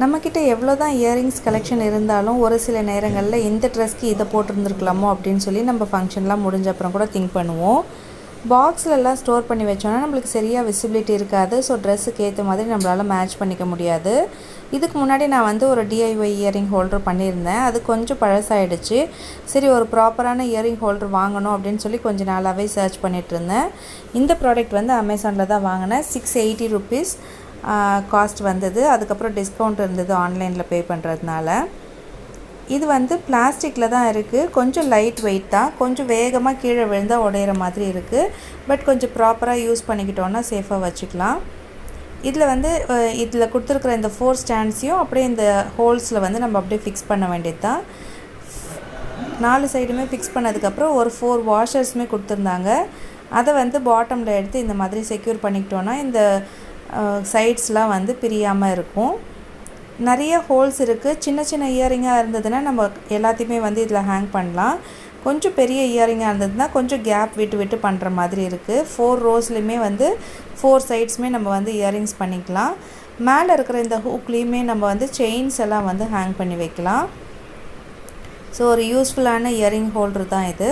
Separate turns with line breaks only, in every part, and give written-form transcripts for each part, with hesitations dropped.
நம்மக்கிட்ட எவ்வளோ தான் இயரிங்ஸ் கலெக்ஷன் இருந்தாலும் ஒரு சில நேரங்களில் இந்த ட்ரெஸ்க்கு இதை போட்டிருந்துருக்கலாமோ அப்படின்னு சொல்லி நம்ம ஃபங்க்ஷன்லாம் முடிஞ்ச அப்புறம் கூட திங்க் பண்ணுவோம். பாக்ஸ்லலாம் ஸ்டோர் பண்ணி வச்சோன்னா நம்மளுக்கு சரியாக விசிபிலிட்டி இருக்காது. ஸோ ட்ரெஸ்ஸுக்கு ஏற்ற மாதிரி நம்மளால் மேட்ச் பண்ணிக்க முடியாது. இதுக்கு முன்னாடி நான் வந்து ஒரு டிஐஒய் இயரிங் ஹோல்டர் பண்ணியிருந்தேன். அது கொஞ்சம் பழசாயிடுச்சு. சரி ஒரு ப்ராப்பரான இயரிங் ஹோல்டர் வாங்கணும் அப்படின்னு சொல்லி கொஞ்சம் நாளாகவே சர்ச் பண்ணிகிட்டு இருந்தேன். இந்த ப்ராடக்ட் வந்து அமேசானில் தான் வாங்கினேன். 680 ருபீஸ் காஸ்ட் வந்தது. அதுக்கப்புறம் டிஸ்கவுண்ட் இருந்தது ஆன்லைனில் பே பண்ணுறதுனால. இது வந்து பிளாஸ்டிக்கில் தான் இருக்குது. கொஞ்சம் லைட் வெயிட் தான். கொஞ்சம் வேகமாக கீழே விழுந்தால் உடையிற மாதிரி இருக்குது. பட் கொஞ்சம் ப்ராப்பராக யூஸ் பண்ணிக்கிட்டோன்னா சேஃபாக வச்சுக்கலாம். இதில் வந்து இதில் கொடுத்துருக்குற இந்த 4 ஸ்டாண்ட்ஸையும் அப்படியே இந்த ஹோல்ஸில் வந்து நம்ம அப்படியே ஃபிக்ஸ் பண்ண வேண்டியது தான். 4 சைடுமே ஃபிக்ஸ் பண்ணதுக்கப்புறம் ஒரு 4 வாஷர்ஸுமே கொடுத்துருந்தாங்க. அதை வந்து பாட்டமில் எடுத்து இந்த மாதிரி செக்யூர் பண்ணிக்கிட்டோன்னா இந்த சைட்ஸ்லாம் வந்து பிரியாமல் இருக்கும். நிறைய ஹோல்ஸ் இருக்குது. சின்ன சின்ன இயரிங்காக இருந்ததுன்னா நம்ம எல்லாத்தையுமே வந்து இதில் ஹேங் பண்ணலாம். கொஞ்சம் பெரிய இயரிங்காக இருந்ததுன்னா கொஞ்சம் கேப் விட்டு விட்டு பண்ணுற மாதிரி இருக்குது. 4 ரோஸ்லேயுமே வந்து 4 சைட்ஸுமே நம்ம வந்து இயரிங்ஸ் பண்ணிக்கலாம். மேலே இருக்கிற இந்த ஹூக்லேயுமே நம்ம வந்து செயின்ஸ் எல்லாம் வந்து ஹேங் பண்ணி வைக்கலாம். ஸோ ஒரு யூஸ்ஃபுல்லான இயரிங் ஹோல்டர் தான் இது.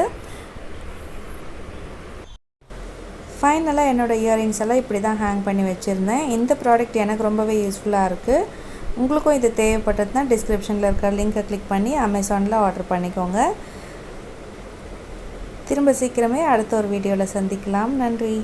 ஃபைனலாக என்னோடய இயரிங்ஸ் எல்லாம் இப்படி தான் ஹேங் பண்ணி வச்சுருந்தேன். இந்த ப்ராடக்ட் எனக்கு ரொம்பவே யூஸ்ஃபுல்லாக இருக்குது. உங்களுக்கும் இது தேவைப்பட்டதுன்னா டிஸ்கிரிப்ஷனில் இருக்கிற லிங்க்கை கிளிக் பண்ணி அமேசானில் ஆர்டர் பண்ணிக்கோங்க. திரும்ப சீக்கிரமே அடுத்த ஒரு வீடியோவில் சந்திக்கலாம். நன்றி.